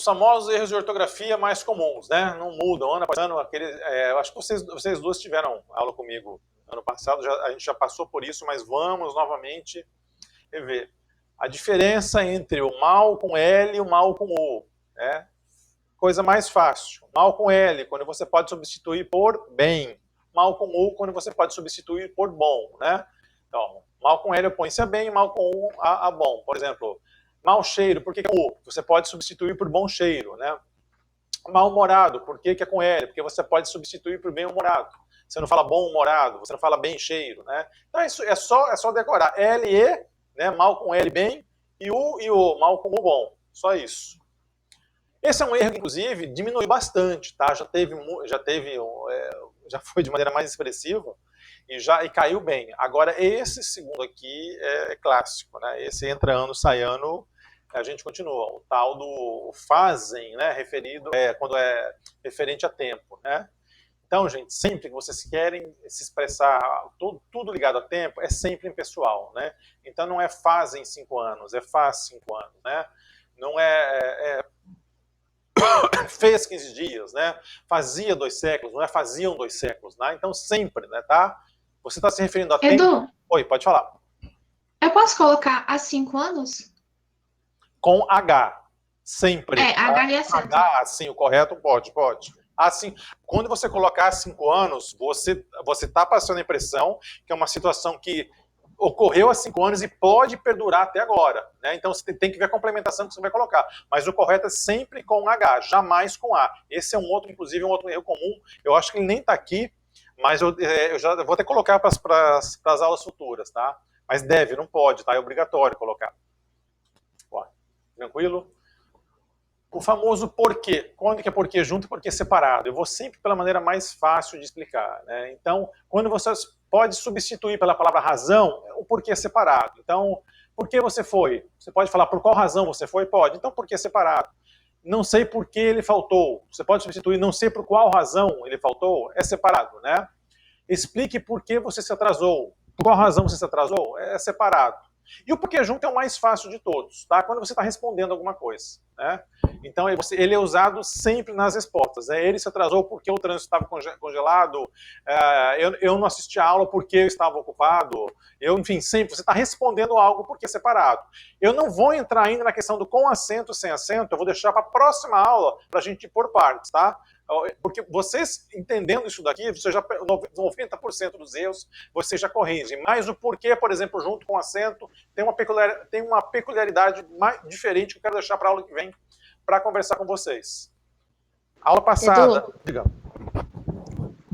famosos erros de ortografia mais comuns, né? Não mudam, ano após ano. Eu acho que vocês duas tiveram aula comigo ano passado, a gente já passou por isso, mas vamos novamente rever. A diferença entre o mal com L e o mal com U, né? Coisa mais fácil. Mal com L, quando você pode substituir por bem. Mal com U, quando você pode substituir por bom, né? Então, mal com L opõe-se a bem, mal com U a bom. Por exemplo, mau cheiro, por que é com U? Você pode substituir por bom cheiro, né? Mal-humorado, por que é com L? Porque você pode substituir por bem-humorado. Você não fala bom-humorado, você não fala bem cheiro, né? Então isso é só decorar. L e, né? Mal com L bem, e O, mal com U bom. Só isso. Esse é um erro que, inclusive, diminuiu bastante, tá? Já foi de maneira mais expressiva e caiu bem. Agora, esse segundo aqui é clássico, né? Esse entra ano, sai ano, a gente continua. O tal do fazem, né? Quando é referente a tempo, né? Então, gente, sempre que vocês querem se expressar tudo ligado a tempo, é sempre impessoal, né? Então, não é fazem 5 anos, é faz 5 anos, né? Não fez 15 dias, né? Fazia 2 séculos, não é faziam 2 séculos, né? Então, sempre, né, tá? Você está se referindo a tempo? Edu, Oi, pode falar. eu posso colocar há 5 anos? Com H, sempre. É, Tá? H e acento. H, assim, o correto, pode. Assim, quando você colocar 5 anos, você está passando a impressão que é uma situação que ocorreu há 5 anos e pode perdurar até agora, né? Então você tem que ver a complementação que você vai colocar. Mas o correto é sempre com H, jamais com A. Esse é inclusive um outro erro comum. Eu acho que ele nem está aqui, mas eu já vou até colocar para as aulas futuras, tá? Mas não pode, tá? É obrigatório colocar. Ó, tranquilo? O famoso porquê. Quando que é porquê junto e porquê separado? Eu vou sempre pela maneira mais fácil de explicar, né? Então, quando você pode substituir pela palavra razão, o porquê é separado. Então, por que você foi? Você pode falar por qual razão você foi? Pode. Então, porquê é separado? Não sei por que ele faltou. Você pode substituir não sei por qual razão ele faltou? É separado, né? Explique por que você se atrasou. Por qual razão você se atrasou? É separado. E o porquê junto é o mais fácil de todos, tá? Quando você está respondendo alguma coisa, né? Então ele é usado sempre nas respostas. Né? Ele se atrasou porque o trânsito estava congelado, eu não assisti a aula porque eu estava ocupado, enfim, sempre você está respondendo algo porque é separado. Eu não vou entrar ainda na questão do com acento, sem acento, eu vou deixar para a próxima aula para a gente ir por partes, tá? Porque vocês entendendo isso daqui, você já 90% dos erros você já corrige. Mas o porquê, por exemplo, junto com acento, tem uma peculiaridade mais diferente que eu quero deixar para a aula que vem para conversar com vocês. Aula passada. Edu, Diga.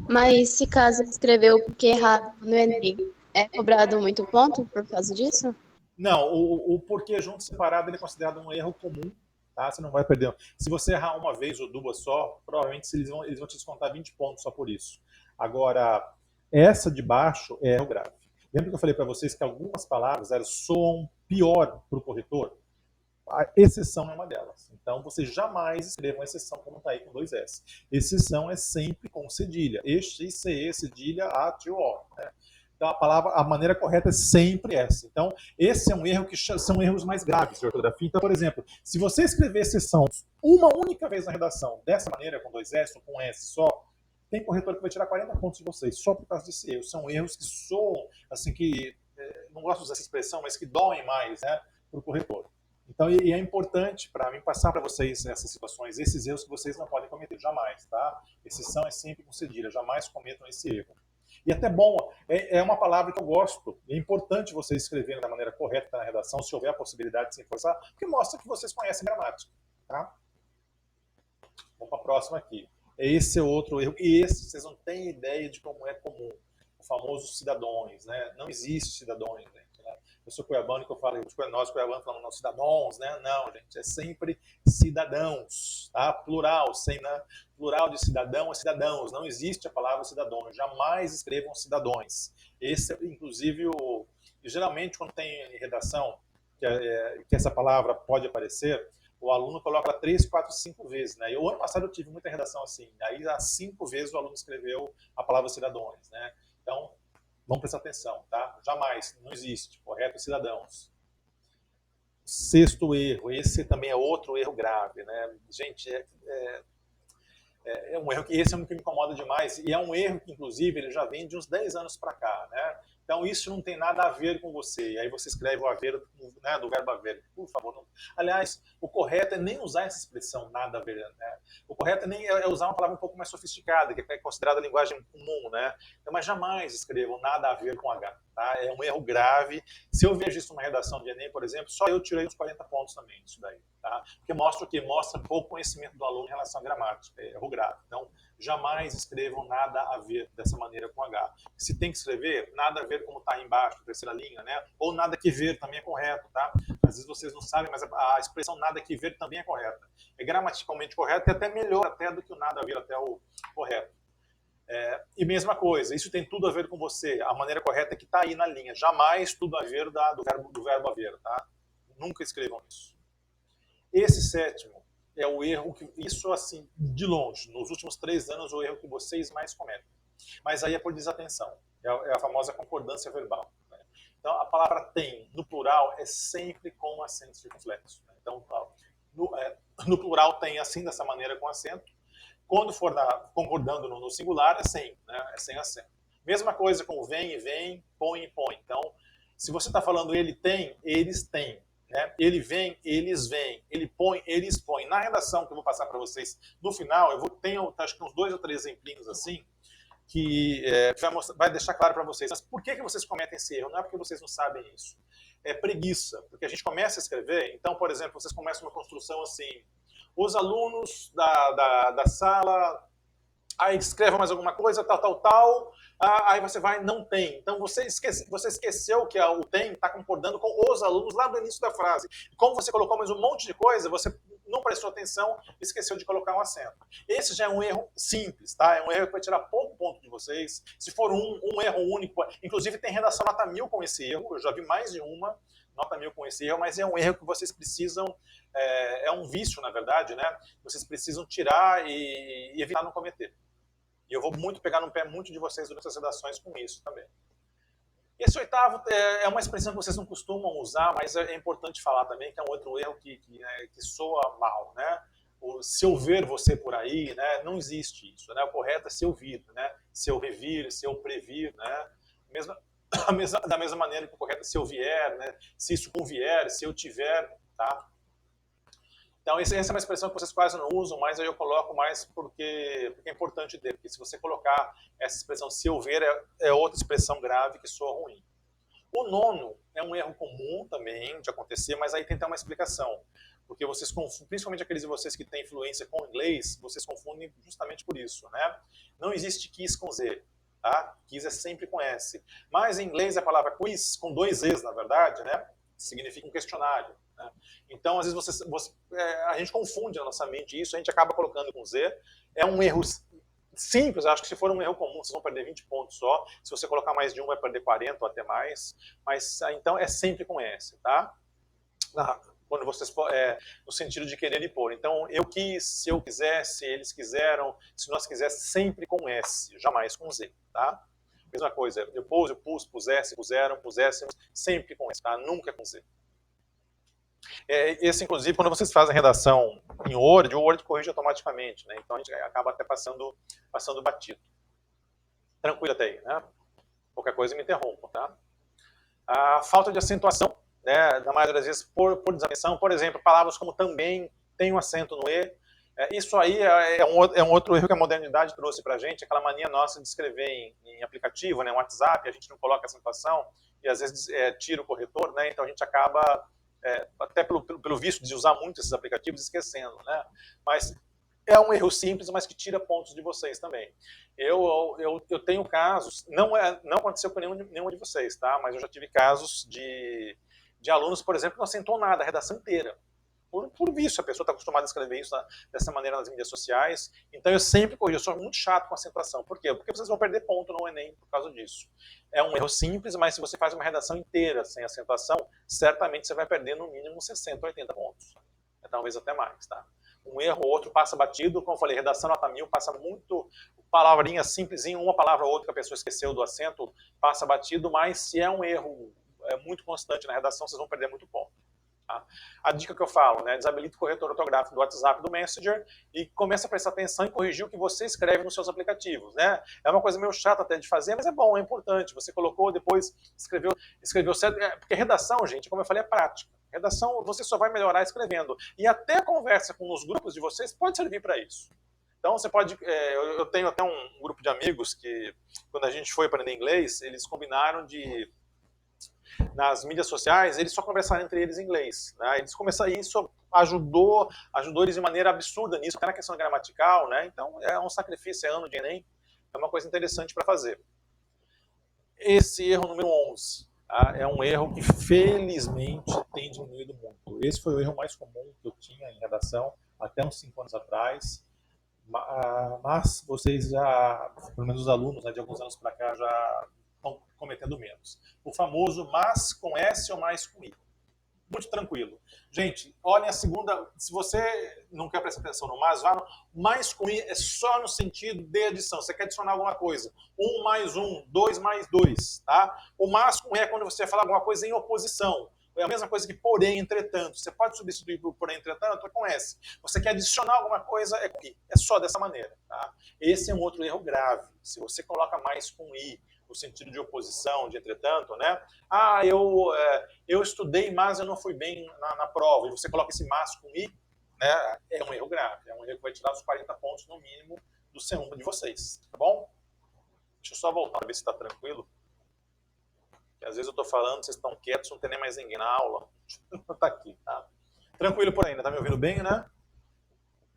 mas se caso escreveu o porquê errado no Enem, é cobrado muito ponto por causa disso? Não, o porquê junto separado ele é considerado um erro comum. Tá? Você não vai perder. Se você errar uma vez ou duas só, provavelmente eles vão te descontar 20 pontos só por isso. Agora, essa de baixo é erro grave. Lembra que eu falei para vocês que algumas palavras elas soam pior para o corretor? A exceção é uma delas. Então, você jamais escreva uma exceção como está aí com 2 S. Exceção é sempre com cedilha. E-C-E, cedilha, A-T-O. Né? Então, a maneira correta é sempre essa. Então, esse é um erro que são erros mais graves de ortografia. Então, por exemplo, se você escrever exceção uma única vez na redação, dessa maneira, com 2 S ou com S só, tem corretor que vai tirar 40 pontos de vocês, só por causa desse erro. São erros que soam, assim, que, não gosto de usar essa expressão, mas que doem mais, né, para o corretor. Então, e é importante para mim passar para vocês essas situações, esses erros que vocês não podem cometer, jamais, tá? Exceção é sempre com cedilha, jamais cometam esse erro. E até bom, é uma palavra que eu gosto, é importante vocês escreverem da maneira correta na redação, se houver a possibilidade de se forçar, porque mostra que vocês conhecem gramática, tá? Vamos para a próxima aqui. Esse é outro erro, e esse vocês não têm ideia de como é comum, o famoso cidadãos, né? Não existe cidadãos, gente. Eu sou cuiabano que eu falo, nós cuiabanos falamos cidadãos, né? Não, gente, é sempre cidadãos, tá? Plural, plural de cidadão é cidadãos, não existe a palavra cidadão, jamais escrevam cidadões. Esse é, inclusive, geralmente quando tem redação, que essa palavra pode aparecer, o aluno coloca 3, 4, 5 vezes, né? O ano passado eu tive muita redação assim, aí há 5 vezes o aluno escreveu a palavra cidadãos, né? Então, vamos prestar atenção, tá? Jamais, não existe. Correto, cidadãos. Sexto erro, esse também é outro erro grave, né? Gente, é um erro que esse é um que me incomoda demais, e é um erro que, inclusive, ele já vem de uns 10 anos para cá, né? Então, isso não tem nada a ver com você. E aí você escreve o haver, né, do verbo haver. Por favor, não. Aliás, o correto é nem usar essa expressão nada a ver, né? O correto é usar uma palavra um pouco mais sofisticada, que é considerada linguagem comum, né? Então, mas jamais escrevam nada a ver com H, tá? É um erro grave. Se eu vejo isso numa redação de Enem, por exemplo, só eu tirei uns 40 pontos também disso daí, tá? Porque mostra o quê? Mostra pouco conhecimento do aluno em relação à gramática. É erro grave. Então, jamais escrevam nada a ver dessa maneira com H. Se tem que escrever, nada a ver como está aí embaixo, terceira linha, né? Ou nada que ver também é correto, tá? Às vezes vocês não sabem, mas a expressão nada que ver também é correta. É gramaticalmente correta e até melhor até do que o nada a ver até o correto. E mesma coisa, isso tem tudo a ver com você. A maneira correta é que está aí na linha. Jamais tudo a ver do verbo haver, tá? Nunca escrevam isso. Esse sétimo é o erro que, isso assim, de longe, nos últimos 3 anos, o erro que vocês mais cometem. Mas aí é por desatenção, é a famosa concordância verbal. Né? Então, a palavra tem, no plural, é sempre com acento circunflexo. Né? Então, no plural tem assim, dessa maneira, com acento. Quando for concordando no singular, é sem, né? É sem acento. Mesma coisa com vem e vem, põe e põe. Então, se você está falando ele tem, eles têm. Né? Ele vem, eles vêm. Ele põe, eles põem. Na redação que eu vou passar para vocês no final, tenho acho que uns 2 ou 3 exemplinhos assim, que vai deixar claro para vocês. Mas por que vocês cometem esse erro? Não é porque vocês não sabem isso. É preguiça. Porque a gente começa a escrever, então, por exemplo, vocês começam uma construção assim, os alunos da sala, aí escrevam mais alguma coisa, tal, aí você vai, não tem. Então você esqueceu que o tem está concordando com os alunos lá do início da frase. Como você colocou mais um monte de coisa, você não prestou atenção e esqueceu de colocar um acento. Esse já é um erro simples, tá? É um erro que vai tirar pouco ponto de vocês. Se for um erro único, inclusive tem redação nota 1000 com esse erro, eu já vi mais de uma nota 1000 com esse erro, mas é um erro que vocês precisam, é um vício, na verdade, né? Vocês precisam tirar e evitar não cometer. E eu vou pegar no pé muito de vocês durante as redações com isso também. Esse oitavo é uma expressão que vocês não costumam usar, mas é importante falar também, que é um outro erro que soa mal, né? Se eu ver você por aí, né? Não existe isso, né? O correto é se eu vir, né? Se eu revir, se eu previr, né? Da mesma maneira que o correto é se eu vier, né? Se isso convier, se eu tiver, tá? Então, essa é uma expressão que vocês quase não usam, mas aí eu coloco mais porque é importante ter. Porque se você colocar essa expressão se eu ver, é outra expressão grave que soa ruim. O nono é um erro comum também de acontecer, mas aí tem que ter uma explicação. Porque vocês confundem, principalmente aqueles de vocês que têm influência com o inglês, vocês confundem justamente por isso, né? Não existe quiz com Z, tá? Quiz é sempre com S. Mas em inglês a palavra quiz, com 2 Zs, na verdade, né? Significa um questionário. Né? Então, às vezes, a gente confunde na nossa mente isso, a gente acaba colocando com Z. É um erro simples, acho que se for um erro comum, vocês vão perder 20 pontos só. Se você colocar mais de um, vai perder 40 ou até mais. Mas, então, é sempre com S, tá? Quando vocês, no sentido de querer e pôr. Então, eu quis, se eu quisesse, eles quiseram, se nós quiséssemos, sempre com S, jamais com Z, tá? Mesma coisa, eu pus, pusesse, puseram, puséssemos, sempre com S, tá? Nunca com Z. Esse, inclusive, quando vocês fazem redação em Word, o Word corrige automaticamente, né? Então a gente acaba até passando batido. Tranquilo até aí, né? Qualquer coisa me interrompam, tá? A falta de acentuação, né? Na maioria das vezes por desatenção, por exemplo, palavras como também tem um acento no E. Isso aí é um outro erro que a modernidade trouxe pra gente, aquela mania nossa de escrever em aplicativo, né? Um WhatsApp, a gente não coloca acentuação e às vezes tira o corretor, né? Então a gente acaba até pelo vício de usar muito esses aplicativos, esquecendo, né? Mas é um erro simples, mas que tira pontos de vocês também. Eu tenho casos, não aconteceu com nenhum de vocês, tá? Mas eu já tive casos de alunos, por exemplo, que não acentuou nada, a redação inteira. Por vício, a pessoa está acostumada a escrever isso dessa maneira nas mídias sociais. Então eu sempre corrijo, eu sou muito chato com acentuação. Por quê? Porque vocês vão perder ponto no Enem por causa disso. É um erro simples, mas se você faz uma redação inteira sem acentuação, certamente você vai perder no mínimo 60, 80 pontos. Talvez até mais, tá? Um erro ou outro passa batido, como eu falei, redação nota 1000 passa muito, palavrinha simplesinha, uma palavra ou outra que a pessoa esqueceu do acento, passa batido, mas se é um erro muito constante na redação, vocês vão perder muito ponto. Tá? A dica que eu falo, né, desabilita o corretor ortográfico do WhatsApp, do Messenger, e começa a prestar atenção e corrigir o que você escreve nos seus aplicativos. Né? É uma coisa meio chata até de fazer, mas é bom, é importante. Você colocou, depois escreveu certo. Porque redação, gente, como eu falei, é prática. Redação você só vai melhorar escrevendo. E até a conversa com os grupos de vocês pode servir para isso. Então você pode... eu tenho até um grupo de amigos que, quando a gente foi aprender inglês, eles combinaram de... nas mídias sociais, eles só conversaram entre eles em inglês. Né? Eles começaram, isso ajudou eles de maneira absurda nisso, até na questão gramatical. Né? Então é um sacrifício, é ano de Enem, é uma coisa interessante para fazer. Esse erro número 11, tá? É um erro que felizmente tem diminuído muito. Esse foi o erro mais comum que eu tinha em redação até uns 5 anos atrás. Mas vocês já, pelo menos os alunos, né, de alguns anos para cá, já estão cometendo menos. O famoso mas com S ou mais com I. Muito tranquilo. Gente, olhem a segunda... Se você não quer prestar atenção no mas, vá no mais com I é só no sentido de adição. Você quer adicionar alguma coisa. 1 mais 1, 2 mais 2. Tá? O mas com I é quando você fala alguma coisa em oposição. É a mesma coisa que porém, entretanto. Você pode substituir por porém, entretanto, com S. Você quer adicionar alguma coisa, é com I. É só dessa maneira. Tá? Esse é um outro erro grave. Se você coloca mais com I, no sentido de oposição, de entretanto, né? Eu estudei, mas eu não fui bem na prova. E você coloca esse mas com I, né? É um erro grave. É um erro que vai tirar os 40 pontos, no mínimo, do C1 de vocês. Tá bom? Deixa eu só voltar para ver se está tranquilo. Às vezes eu estou falando, vocês estão quietos, não tem nem mais ninguém na aula. Tá aqui, tá? Tranquilo por aí, né? Tá me ouvindo bem, né?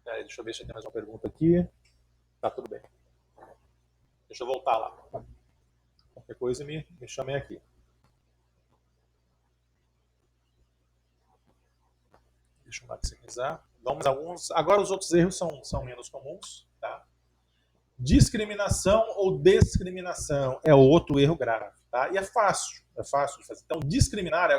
Deixa eu ver se tem mais uma pergunta aqui. Tá tudo bem. Deixa eu voltar lá. Qualquer coisa me chamem aqui. Deixa eu maximizar. Vamos alguns. Agora os outros erros são menos comuns. Tá? Discriminação ou discriminação é outro erro grave. Tá? E é fácil de fazer. Então, discriminar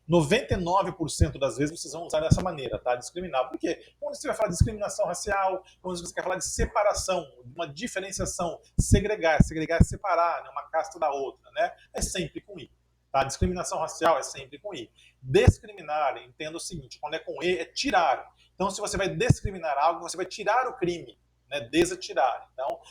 99% das vezes vocês vão usar dessa maneira, tá? Discriminar. Por quê? Quando você vai falar de discriminação racial, quando você quer falar de separação, uma diferenciação, segregar é separar, né? Uma casta da outra, né? É sempre com I. Tá? Discriminação racial é sempre com I. Discriminar, entenda o seguinte, quando é com E, é tirar. Então, se você vai discriminar algo, você vai tirar o crime. Né, desatirar. Então,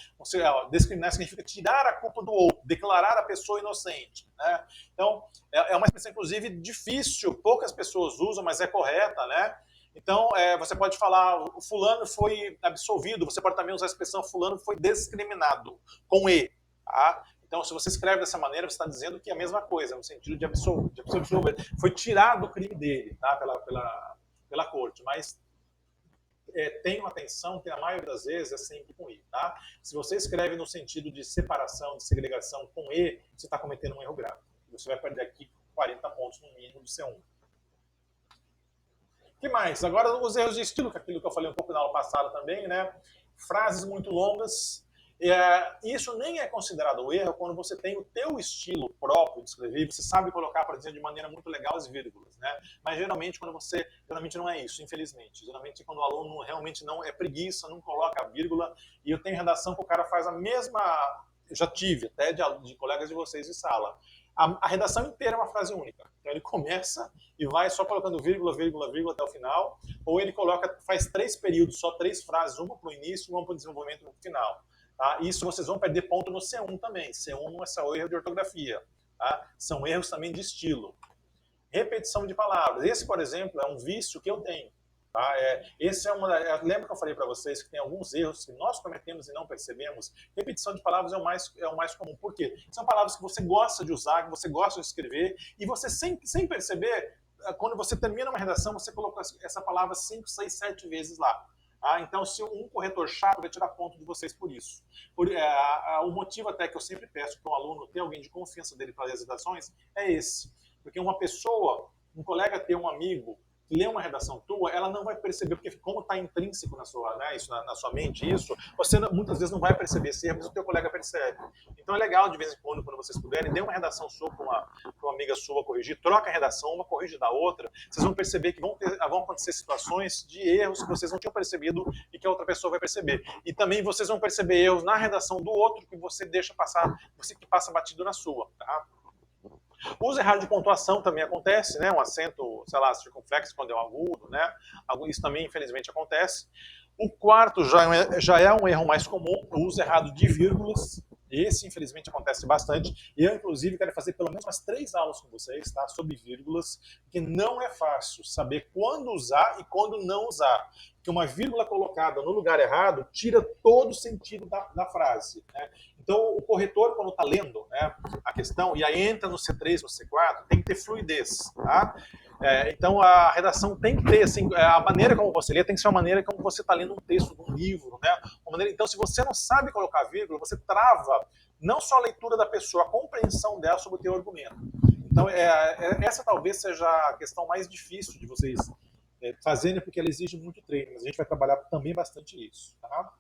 discriminar significa tirar a culpa do outro, declarar a pessoa inocente. Né? Então, é uma expressão, inclusive, difícil, poucas pessoas usam, mas é correta. Né? Então, você pode falar, o fulano foi absolvido, você pode também usar a expressão fulano foi discriminado, com E. Tá? Então, se você escreve dessa maneira, você está dizendo que é a mesma coisa, no sentido de absolver. Foi tirado o crime dele, tá? pela corte, mas tenham atenção que a maioria das vezes é sempre com I. Tá? Se você escreve no sentido de separação, de segregação com E, você está cometendo um erro grave. Você vai perder aqui 40 pontos no mínimo de C1. O que mais? Agora os erros de estilo, que é aquilo que eu falei um pouco na aula passada também, né? Frases muito longas. Isso nem é considerado erro quando você tem o teu estilo próprio de escrever, você sabe colocar, por exemplo, de maneira muito legal as vírgulas, né? Mas geralmente geralmente não é isso, infelizmente. Geralmente quando o aluno realmente não é preguiça, não coloca a vírgula, e eu tenho redação que o cara faz a mesma, eu já tive até de colegas de vocês de sala, a redação inteira é uma frase única. Então ele começa e vai só colocando vírgula, vírgula, vírgula até o final, ou ele faz 3 períodos, só 3 frases, uma para o início e uma para o desenvolvimento no final. Tá? Isso vocês vão perder ponto no C1 também. C1 não é só erro de ortografia. Tá? São erros também de estilo. Repetição de palavras. Esse, por exemplo, é um vício que eu tenho. Tá? Lembra que eu falei para vocês que tem alguns erros que nós cometemos e não percebemos? Repetição de palavras é o mais comum. Por quê? São palavras que você gosta de usar, que você gosta de escrever, e você, sem perceber, quando você termina uma redação, você colocou essa palavra 5, 6, 7 vezes lá. Então, se um corretor chato vai tirar ponto de vocês por isso. O motivo até que eu sempre peço para um aluno ter alguém de confiança dele para fazer as redações é esse. Porque uma pessoa, um colega ter um amigo que lê uma redação tua, ela não vai perceber, porque como está intrínseco na sua mente isso, você muitas vezes não vai perceber esse erro, mas o teu colega percebe. Então é legal, de vez em quando vocês puderem, dê uma redação sua para uma amiga sua corrigir, troca a redação, uma corrige da outra, vocês vão perceber que vão acontecer situações de erros que vocês não tinham percebido e que a outra pessoa vai perceber. E também vocês vão perceber erros na redação do outro que você deixa passar, que passa batido na sua. Tá? Uso errado de pontuação também acontece, né? Um acento, sei lá, circunflexo quando é um agudo, né? Isso também, infelizmente, acontece. O quarto já é um erro mais comum, o uso errado de vírgulas. Esse, infelizmente, acontece bastante. E eu, inclusive, quero fazer pelo menos umas 3 aulas com vocês, tá? Sobre vírgulas, porque não é fácil saber quando usar e quando não usar. Porque uma vírgula colocada no lugar errado tira todo o sentido da frase, né? Então, o corretor, quando está lendo, né, a questão, e aí entra no C3, no C4, tem que ter fluidez, tá? Então, a redação tem que ter, assim, a maneira como você lê tem que ser uma maneira como você está lendo um texto de um livro, né? Então, se você não sabe colocar vírgula, você trava não só a leitura da pessoa, a compreensão dela sobre o teu argumento. Então, essa talvez seja a questão mais difícil de vocês fazerem, porque ela exige muito treino, mas a gente vai trabalhar também bastante isso, tá?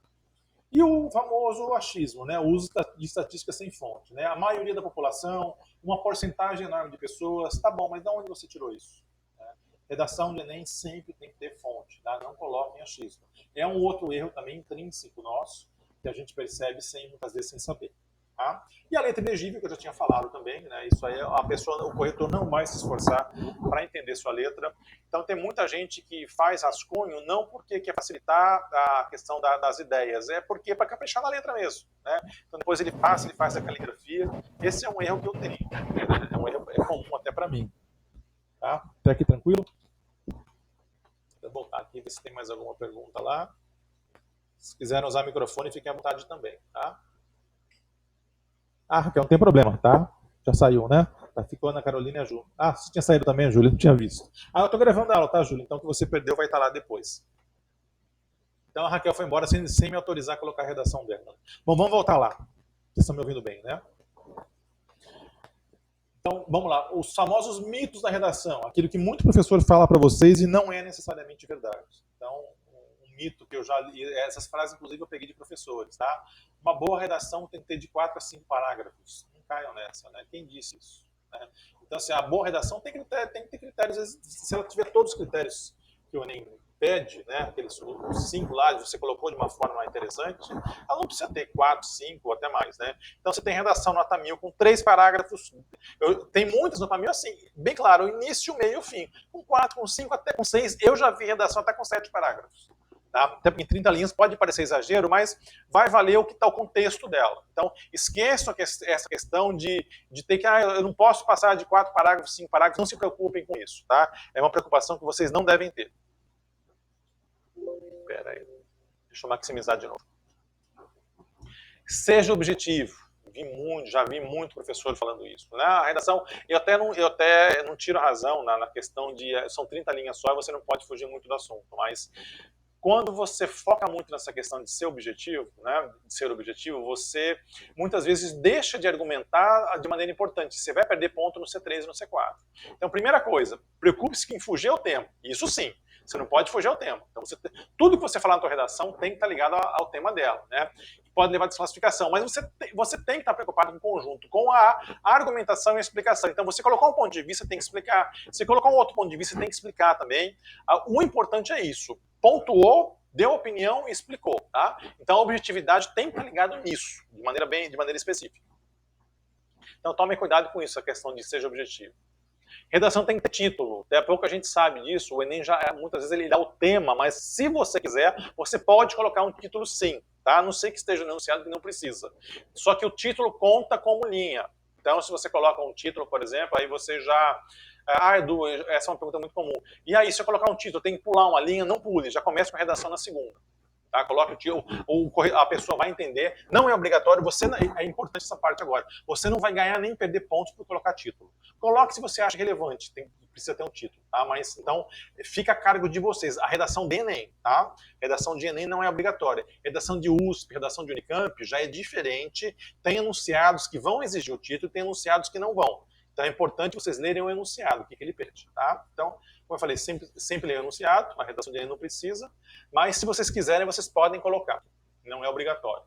E o famoso achismo, né? O uso de estatística sem fonte, né? A maioria da população, uma porcentagem enorme de pessoas, tá bom, mas de onde você tirou isso? Redação de Enem sempre tem que ter fonte, tá? Não coloquem achismo. É um outro erro também intrínseco nosso, que a gente percebe muitas vezes sem saber. Tá? E a letra ilegível, que eu já tinha falado também, né? Isso aí o corretor não vai se esforçar para entender sua letra. Então tem muita gente que faz rascunho não porque quer facilitar a questão das ideias, é porque é para caprichar na letra mesmo, né? Então depois ele faz a caligrafia. Esse é um erro que eu tenho, é um erro comum até para mim. Tá? Até aqui tranquilo? Vou voltar aqui ver se tem mais alguma pergunta lá. Se quiserem usar o microfone, fiquem à vontade também, tá? Ah, Raquel, não tem problema, tá? Já saiu, né? Ficou Ana Carolina e a Ju. Ah, você tinha saído também, a Júlia, não tinha visto. Ah, eu tô gravando a aula, tá, Júlia? Então o que você perdeu vai estar lá depois. Então a Raquel foi embora sem me autorizar a colocar a redação dela. Bom, vamos voltar lá. Vocês estão me ouvindo bem, né? Então, vamos lá. Os famosos mitos da redação. Aquilo que muito professor fala para vocês e não é necessariamente verdade. Então, um mito que eu já li, essas frases, inclusive, eu peguei de professores, tá? Uma boa redação tem que ter de 4 a 5 parágrafos. Não caiam nessa, né? Quem disse isso? Né? Então, assim, a boa redação tem que ter critérios. Se ela tiver todos os critérios que o Enem pede, né, aqueles 5 lá, você colocou de uma forma interessante, ela não precisa ter 4, 5 ou até mais, né? Então você tem redação nota 1000 com 3 parágrafos, tem muitas nota 1000 assim, bem claro, o início, o meio e o fim. Com 4, com 5, até com 6, eu já vi redação até com 7 parágrafos. Tá? Até porque em 30 linhas pode parecer exagero, mas vai valer o que está o contexto dela. Então, esqueçam essa questão de ter que, eu não posso passar de 4 parágrafos, 5 parágrafos, não se preocupem com isso, tá? É uma preocupação que vocês não devem ter. Espera aí. Deixa eu maximizar de novo. Seja objetivo. Já vi muito professor falando isso. Na redação, eu até não tiro a razão na questão de são 30 linhas só e você não pode fugir muito do assunto, mas quando você foca muito nessa questão de ser objetivo, né, você muitas vezes deixa de argumentar de maneira importante. Você vai perder ponto no C3 e no C4. Então, primeira coisa, preocupe-se em fugir ao tema. Isso sim. Você não pode fugir ao tema. Então, tudo que você falar na sua redação tem que estar ligado ao tema dela, né? Pode levar a desclassificação, mas você tem que estar preocupado em conjunto com a argumentação e a explicação. Então, você colocou um ponto de vista, tem que explicar. Você colocou um outro ponto de vista, tem que explicar também. O importante é isso. Pontuou, deu opinião e explicou, tá? Então, a objetividade tem que estar ligado nisso, de maneira específica. Então, tome cuidado com isso, a questão de seja objetivo. Redação tem que ter título, até pouco a gente sabe disso, o Enem muitas vezes ele dá o tema, mas se você quiser, você pode colocar um título sim, tá? A não sei que esteja enunciado que não precisa. Só que o título conta como linha. Então, se você coloca um título, por exemplo, aí você já... Edu, essa é uma pergunta muito comum. E aí, se eu colocar um título, tem que pular uma linha, não pule, já começa com a redação na segunda. Tá? Coloque o título, a pessoa vai entender, não é obrigatório, é importante essa parte agora, você não vai ganhar nem perder pontos por colocar título. Coloque se você acha relevante, precisa ter um título, tá? Mas então fica a cargo de vocês. A redação de Enem, tá? Redação de Enem não é obrigatória. Redação de USP, redação de Unicamp já é diferente, tem enunciados que vão exigir o título, tem enunciados que não vão. Então é importante vocês lerem o enunciado, o que ele pede, tá? Então, como eu falei, sempre ler o enunciado, a redação de Enem não precisa, mas se vocês quiserem, vocês podem colocar, não é obrigatório.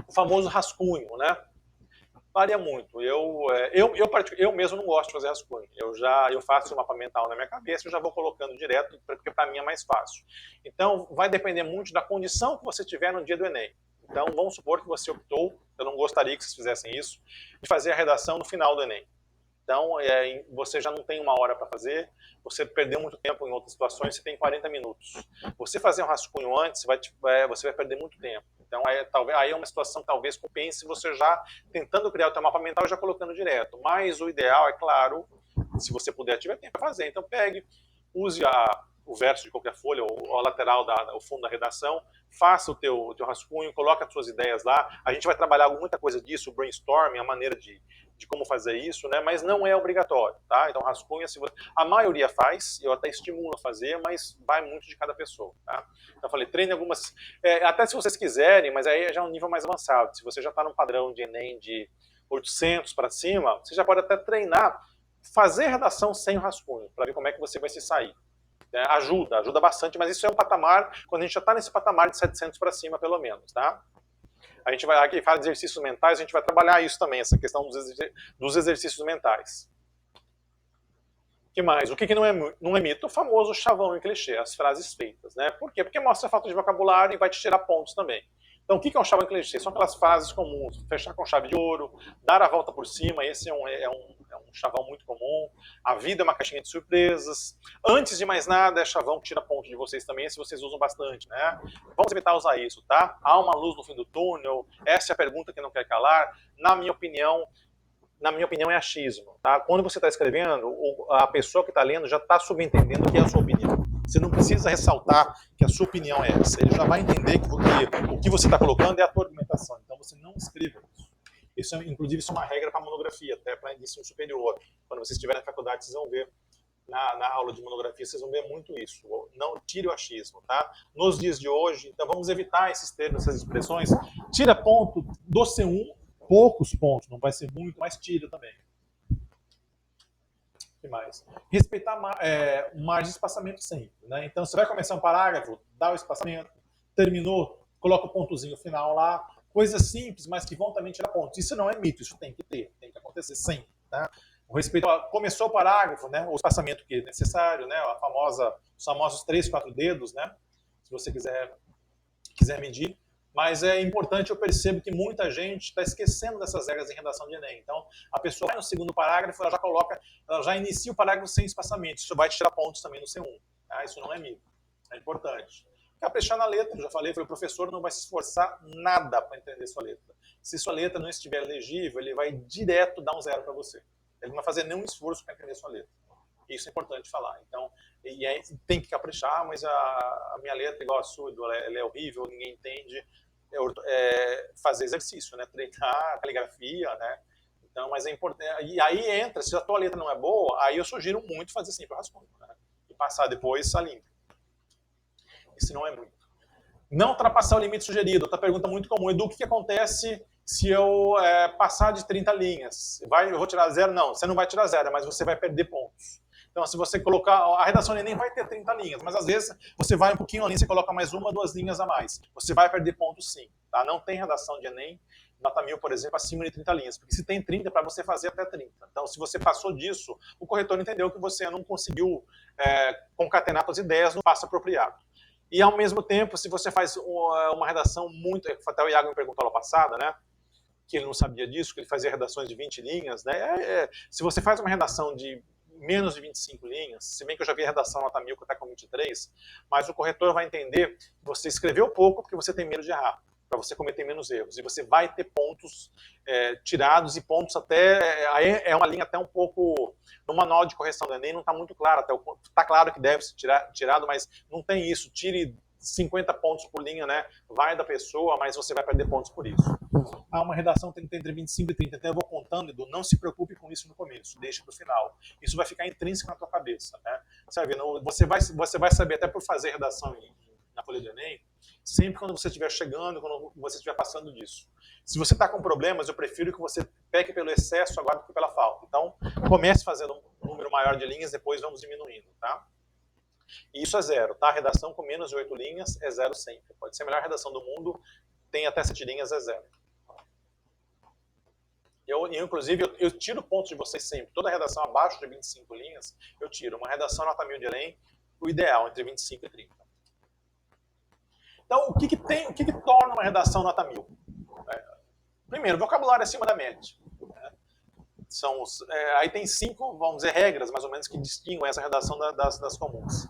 O famoso rascunho, né? Varia muito. Eu mesmo não gosto de fazer rascunho. Eu faço um mapa mental na minha cabeça e já vou colocando direto, porque para mim é mais fácil. Então, vai depender muito da condição que você tiver no dia do Enem. Então, vamos supor que você optou, eu não gostaria que vocês fizessem isso, de fazer a redação no final do Enem. Então, você já não tem 1 hora para fazer, você perdeu muito tempo em outras situações, você tem 40 minutos. Você fazer um rascunho antes, você vai perder muito tempo. Então, aí é uma situação que talvez compense você já tentando criar o seu mapa mental e já colocando direto. Mas o ideal, é claro, se você puder, tiver tempo para fazer. Então, use o verso de qualquer folha, ou a lateral, o fundo da redação, faça o teu rascunho, coloque as suas ideias lá. A gente vai trabalhar muita coisa disso, o brainstorming, a maneira de como fazer isso, né? Mas não é obrigatório, tá? Então, rascunha, a maioria faz, eu até estimulo a fazer, mas vai muito de cada pessoa, tá? Então, eu falei, treine algumas, até se vocês quiserem, mas aí já é um nível mais avançado. Se você já está num padrão de Enem de 800 para cima, você já pode até treinar, fazer redação sem o rascunho, para ver como é que você vai se sair. Ajuda bastante, mas isso é um patamar, quando a gente já está nesse patamar de 700 para cima, pelo menos, tá? A gente vai aqui falar de exercícios mentais, a gente vai trabalhar isso também, essa questão dos exercícios mentais. O que mais? O que não é mito? O famoso chavão e clichê, as frases feitas, né? Por quê? Porque mostra falta de vocabulário e vai te tirar pontos também. Então, o que é um chavão e clichê? São aquelas frases comuns, fechar com chave de ouro, dar a volta por cima, esse é um chavão muito comum. A vida é uma caixinha de surpresas. Antes de mais nada, é chavão que tira ponto de vocês também, se vocês usam bastante, né? Vamos evitar usar isso, tá? Há uma luz no fim do túnel, essa é a pergunta que não quer calar. Na minha opinião, é achismo, tá? Quando você está escrevendo, a pessoa que está lendo já está subentendendo que é a sua opinião. Você não precisa ressaltar que a sua opinião é essa. Ele já vai entender que o que você está colocando é a tua argumentação. Então você não escreva isso. Inclusive, isso é uma regra para monografia, até para ensino superior. Quando vocês estiverem na faculdade, vocês vão ver, na aula de monografia, vocês vão ver muito isso. Não tire o achismo, tá? Nos dias de hoje, então vamos evitar esses termos, essas expressões. Tira ponto do C1, poucos pontos, não vai ser muito, mas tira também. O que mais? Respeitar margem de espaçamento sempre, né? Então, você vai começar um parágrafo, dá o espaçamento, terminou, coloca o pontozinho final lá, coisas simples, mas que vão também tirar pontos. Isso não é mito, isso tem que ter, tem que acontecer sempre, tá? O respeito, começou o parágrafo, né? O espaçamento que é necessário, né? Os famosos 3, 4 dedos, né? Se você quiser medir. Mas é importante, eu percebo que muita gente está esquecendo dessas regras em redação de Enem. Então, a pessoa vai no segundo parágrafo, ela já inicia o parágrafo sem espaçamento. Isso vai tirar pontos também no C1. Tá? Isso não é mito. É importante. Caprichar na letra, já falei, o professor não vai se esforçar nada para entender sua letra. Se sua letra não estiver legível, ele vai direto dar um 0 para você. Ele não vai fazer nenhum esforço para entender sua letra. Isso é importante falar. Então, aí tem que caprichar, mas a minha letra, igual a sua, ela é horrível, ninguém entende. Fazer exercício, né? Treinar caligrafia, né? Então, mas é importante. E aí entra, se a tua letra não é boa, aí eu sugiro muito fazer sempre o rascunho, né? E passar depois a limpo. Isso não é muito. Não ultrapassar o limite sugerido. Outra pergunta muito comum. Edu, o que acontece se eu passar de 30 linhas? Eu vou tirar 0? Não, você não vai tirar 0, mas você vai perder pontos. Então, se você colocar... A redação do Enem vai ter 30 linhas, mas às vezes você vai um pouquinho ali, você coloca mais 1, 2 linhas a mais. Você vai perder pontos sim. Tá? Não tem redação de Enem, nota 1000, por exemplo, acima de 30 linhas. Porque se tem 30, é para você fazer até 30. Então, se você passou disso, o corretor entendeu que você não conseguiu concatenar suas ideias no passo apropriado. E, ao mesmo tempo, se você faz uma redação muito... Até o Iago me perguntou lá passada, né? Que ele não sabia disso, que ele fazia redações de 20 linhas. Né? Se você faz uma redação de menos de 25 linhas, se bem que eu já vi a redação nota 1000 que está com 23, mas o corretor vai entender que você escreveu pouco porque você tem medo de errar, para você cometer menos erros. E você vai ter pontos tirados e pontos até... Aí é uma linha até um pouco... No manual de correção do Enem não está muito claro. Está claro que deve ser tirado, mas não tem isso. Tire 50 pontos por linha, né? Vai da pessoa, mas você vai perder pontos por isso. Uma redação tem que ter entre 25 e 30. Então eu vou contando, Edu, não se preocupe com isso no começo, deixa para o final. Isso vai ficar intrínseco na tua cabeça, né? Você vai saber, até por fazer redação na folha de Enem, sempre quando você estiver chegando, quando você estiver passando disso. Se você está com problemas, eu prefiro que você peque pelo excesso agora do que pela falta. Então, comece fazendo um número maior de linhas, depois vamos diminuindo, tá? E isso é 0, tá? Redação com menos de 8 linhas é 0 sempre. Pode ser a melhor redação do mundo, tem até 7 linhas, é 0. Inclusive, eu tiro pontos de vocês sempre. Toda redação abaixo de 25 linhas, eu tiro. Uma redação nota 1000 de Enem, o ideal, entre 25 e 30. Então, o que torna uma redação nota 1000? Primeiro, vocabulário acima da média. Aí tem 5, vamos dizer, regras, mais ou menos, que distinguem essa redação das comuns.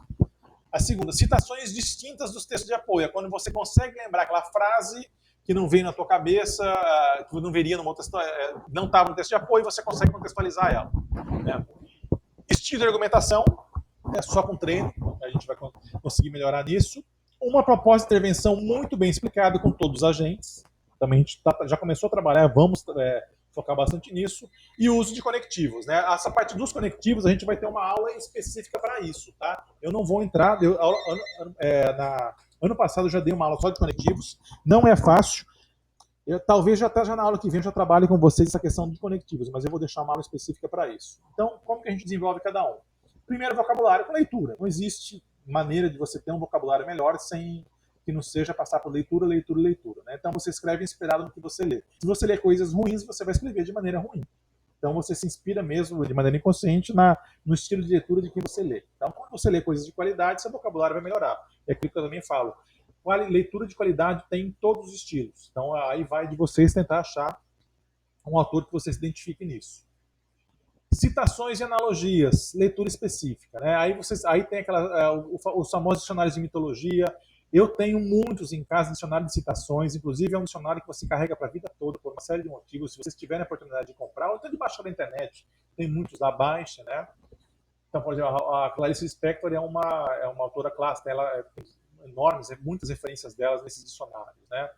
A segunda, citações distintas dos textos de apoio. É quando você consegue lembrar aquela frase que não veio na tua cabeça, que não veria numa outra não estava no texto de apoio, você consegue contextualizar ela. Né? Estilo de argumentação, só com treino, a gente vai conseguir melhorar nisso. Uma proposta de intervenção muito bem explicada com todos os agentes. Também a gente já começou a trabalhar, vamos focar bastante nisso. E o uso de conectivos. Né? Essa parte dos conectivos, a gente vai ter uma aula específica para isso. Tá? Eu não vou entrar... Ano passado eu já dei uma aula só de conectivos. Não é fácil. Talvez já na aula que vem eu já trabalhe com vocês essa questão de conectivos, mas eu vou deixar uma aula específica para isso. Então, como que a gente desenvolve cada um? Primeiro, vocabulário com leitura. Não existe maneira de você ter um vocabulário melhor sem que não seja passar por leitura, leitura, leitura. Né? Então, você escreve inspirado no que você lê. Se você lê coisas ruins, você vai escrever de maneira ruim. Então, você se inspira mesmo, de maneira inconsciente, no estilo de leitura de quem você lê. Então, quando você lê coisas de qualidade, seu vocabulário vai melhorar. É aquilo que eu também falo. Leitura de qualidade tem todos os estilos. Então, aí vai de vocês tentar achar um autor que você se identifique nisso. Citações e analogias, leitura específica. Né? Aí tem os famosos dicionários de mitologia. Eu tenho muitos em casa, dicionário de citações. Inclusive, é um dicionário que você carrega para a vida toda, por uma série de motivos. Se vocês tiverem a oportunidade de comprar, ou até de baixar da internet, tem muitos lá, baixa. Né? Então, por exemplo, a Clarice Lispector é uma autora clássica. Ela tem enormes, muitas referências delas nesses dicionários. Né?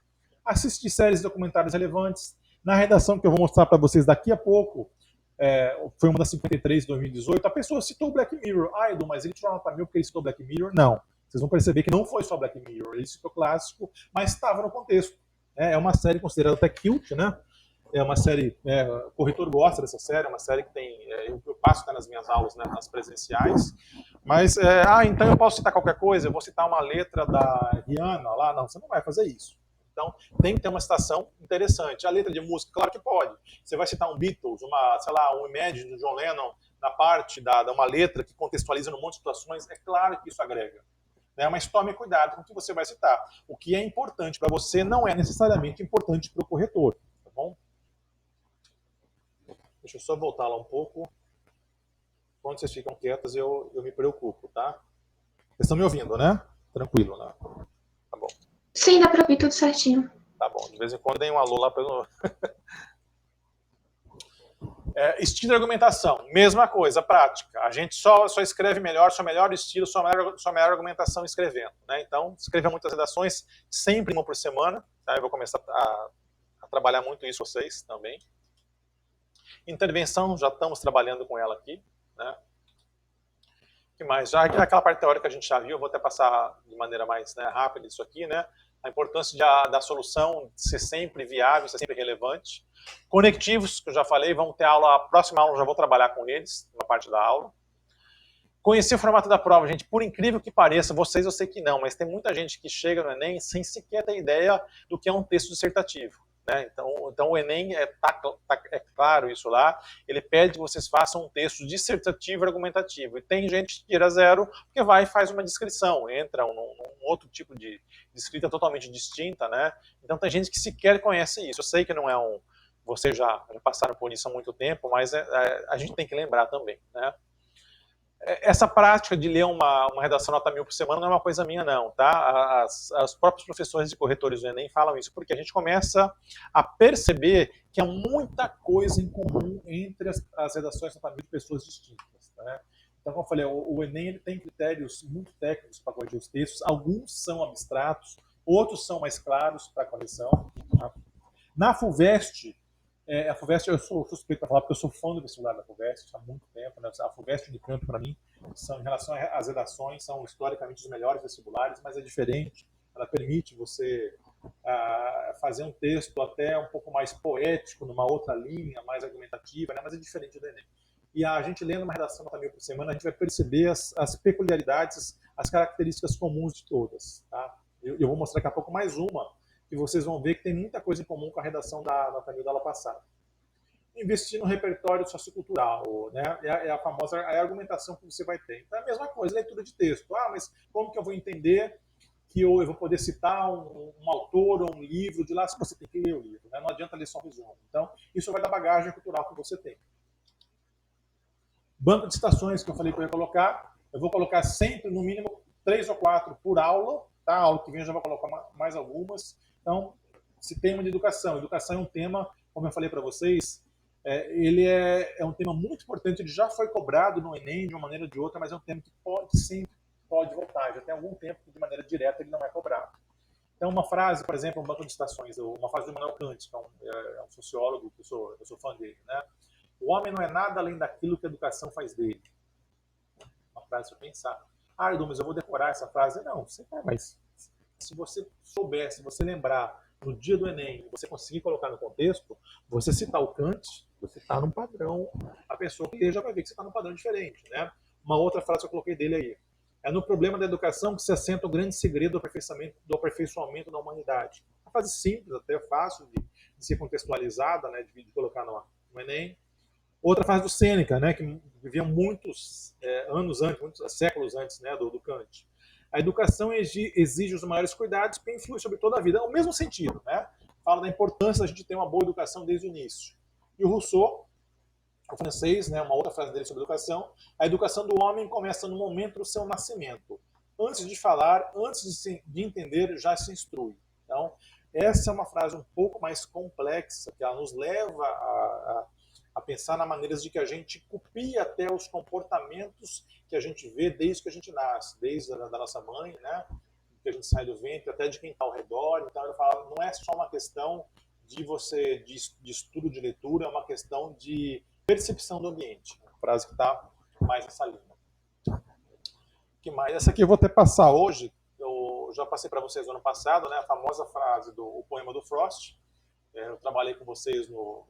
Assistir séries e documentários relevantes. Na redação que eu vou mostrar para vocês daqui a pouco, foi uma das 53 de 2018, a pessoa citou Black Mirror. Ah, Edu, mas ele tirou nota 1000 porque ele citou Black Mirror? Não. Vocês vão perceber que não foi só Black Mirror, ele citou clássico, mas estava no contexto. É uma série considerada até cult, né? É uma série, o corretor gosta dessa série, é uma série que tem, eu passo nas minhas aulas, né, nas presenciais, mas, então eu posso citar qualquer coisa, eu vou citar uma letra da Rihanna lá, não, você não vai fazer isso. Então, tem que ter uma citação interessante. A letra de música, claro que pode. Você vai citar um Beatles, um Imagine do John Lennon, na parte de uma letra que contextualiza num monte de situações, é claro que isso agrega. Né? Mas tome cuidado com o que você vai citar. O que é importante para você não é necessariamente importante para o corretor. Tá bom? Deixa eu só voltar lá um pouco. Quando vocês ficam quietas, eu me preocupo, tá? Vocês estão me ouvindo, né? Tranquilo, né? Tá bom. Sim, dá pra ouvir tudo certinho. Tá bom, de vez em quando tem um alô lá pelo... estilo de argumentação, mesma coisa, prática. A gente só escreve melhor, seu melhor estilo, sua melhor argumentação escrevendo. Né? Então, escreva muitas redações, sempre uma por semana. Tá? Eu vou começar a trabalhar muito isso com vocês também. Intervenção, já estamos trabalhando com ela aqui. Né? O que mais? Já aquela parte teórica que a gente já viu, eu vou até passar de maneira mais rápida isso aqui, né? A importância da solução ser sempre viável, ser sempre relevante. Conectivos, que eu já falei, vamos ter aula, a próxima aula eu já vou trabalhar com eles, uma parte da aula. Conhecer o formato da prova, gente, por incrível que pareça, vocês eu sei que não, mas tem muita gente que chega no Enem sem sequer ter ideia do que é um texto dissertativo. Né? Então o Enem, é claro isso lá, ele pede que vocês façam um texto dissertativo e argumentativo. E tem gente que tira 0 porque vai e faz uma descrição, entra num outro tipo de escrita totalmente distinta. Né? Então tem gente que sequer conhece isso. Eu sei que não é vocês já passaram por isso há muito tempo, mas a gente tem que lembrar também. Né? Essa prática de ler uma redação nota 1000 por semana não é uma coisa minha, não, tá? Os próprios professores de corretores do Enem falam isso, porque a gente começa a perceber que há muita coisa em comum entre as redações nota 1000 de pessoas distintas, né? Então, como eu falei, o Enem ele tem critérios muito técnicos para corrigir os textos, alguns são abstratos, outros são mais claros para correção. Tá? Na FUVEST, a FUVEST, eu sou suspeito para falar, porque eu sou fã do vestibular da FUVEST há muito tempo. Né? A FUVEST de campo, para mim, em relação às redações, são historicamente os melhores vestibulares, mas é diferente. Ela permite você fazer um texto até um pouco mais poético, numa outra linha, mais argumentativa, né? Mas é diferente do Enem. E a gente lendo uma redação nota 1000 por semana, a gente vai perceber as peculiaridades, as características comuns de todas. Tá? Eu vou mostrar daqui a pouco mais uma, que vocês vão ver que tem muita coisa em comum com a redação da nota 1000 da aula passada. Investir no repertório sociocultural, né? É a famosa argumentação que você vai ter. Então é a mesma coisa, leitura de texto. Mas como que eu vou entender que eu vou poder citar um autor ou um livro de lá? Se você tem que ler o livro, né? Não adianta ler só o resumo. Então, isso vai dar bagagem cultural que você tem. Banco de citações que eu falei que eu ia colocar, eu vou colocar sempre no mínimo 3 ou 4 por aula, tá? A aula que vem eu já vou colocar mais algumas. Então, se tema de educação. Educação é um tema, como eu falei para vocês, ele é um tema muito importante, ele já foi cobrado no Enem de uma maneira ou de outra, mas é um tema que sempre pode voltar. Já tem algum tempo que de maneira direta ele não é cobrado. Então, uma frase, por exemplo, um banco de citações, uma frase do Immanuel Kant, que é um sociólogo, que eu sou fã dele, né? O homem não é nada além daquilo que a educação faz dele. Uma frase para pensar. Ah, Edu, mas eu vou decorar essa frase. Não, você vai, mas se você souber, se você lembrar no dia do Enem, você conseguir colocar no contexto, você citar o Kant, você está num padrão, a pessoa que lê já vai ver que você está num padrão diferente, né? Uma outra frase que eu coloquei dele aí. É no problema da educação que se assenta o grande segredo do aperfeiçoamento da humanidade. Uma frase simples, até fácil de ser contextualizada, né, de colocar no Enem. Outra frase do Sêneca, né, que vivia muitos anos antes, muitos séculos antes, né, do Kant. A educação exige os maiores cuidados para influir sobre toda a vida. É o mesmo sentido, né? Fala da importância da gente ter uma boa educação desde o início. E o Rousseau, o francês, né, uma outra frase dele sobre educação, a educação do homem começa no momento do seu nascimento. Antes de falar, antes de entender, já se instrui. Então, essa é uma frase um pouco mais complexa, que ela nos leva a pensar nas maneiras de que a gente copia até os comportamentos que a gente vê desde que a gente nasce, desde a da nossa mãe, né, que a gente sai do ventre, até de quem está ao redor. Então, ele fala, não é só uma questão de estudo de leitura, é uma questão de percepção do ambiente. Uma frase que está mais nessa linha. Que mais? Essa aqui eu vou até passar hoje. Eu já passei para vocês no ano passado, né? A famosa frase do poema do Frost. Eu trabalhei com vocês no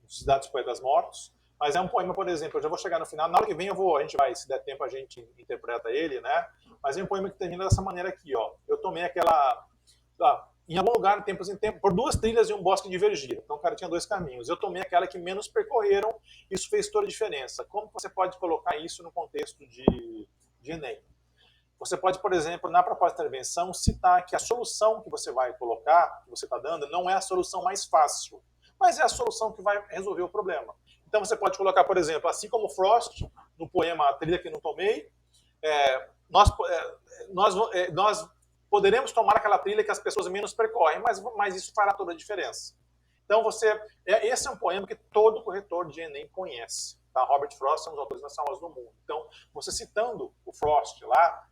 Cidade dos Poetas Mortos. Mas é um poema, por exemplo, eu já vou chegar no final. Na hora que vem a gente vai, se der tempo, a gente interpreta ele, né? Mas é um poema que termina dessa maneira aqui, ó. Eu tomei aquela... em algum lugar, de tempos em tempos, por 2 trilhas e um bosque divergiram. Então o cara tinha 2 caminhos. Eu tomei aquela que menos percorreram, isso fez toda a diferença. Como você pode colocar isso no contexto de Enem? Você pode, por exemplo, na proposta de intervenção, citar que a solução que você vai colocar, que você está dando, não é a solução mais fácil, mas é a solução que vai resolver o problema. Então você pode colocar, por exemplo, assim como Frost, no poema A Trilha que Não Tomei, nós poderemos tomar aquela trilha que as pessoas menos percorrem, mas isso fará toda a diferença. Então, esse é um poema que todo corretor de Enem conhece. Tá? Robert Frost é um dos autores mais famosos do mundo. Então, você citando o Frost lá,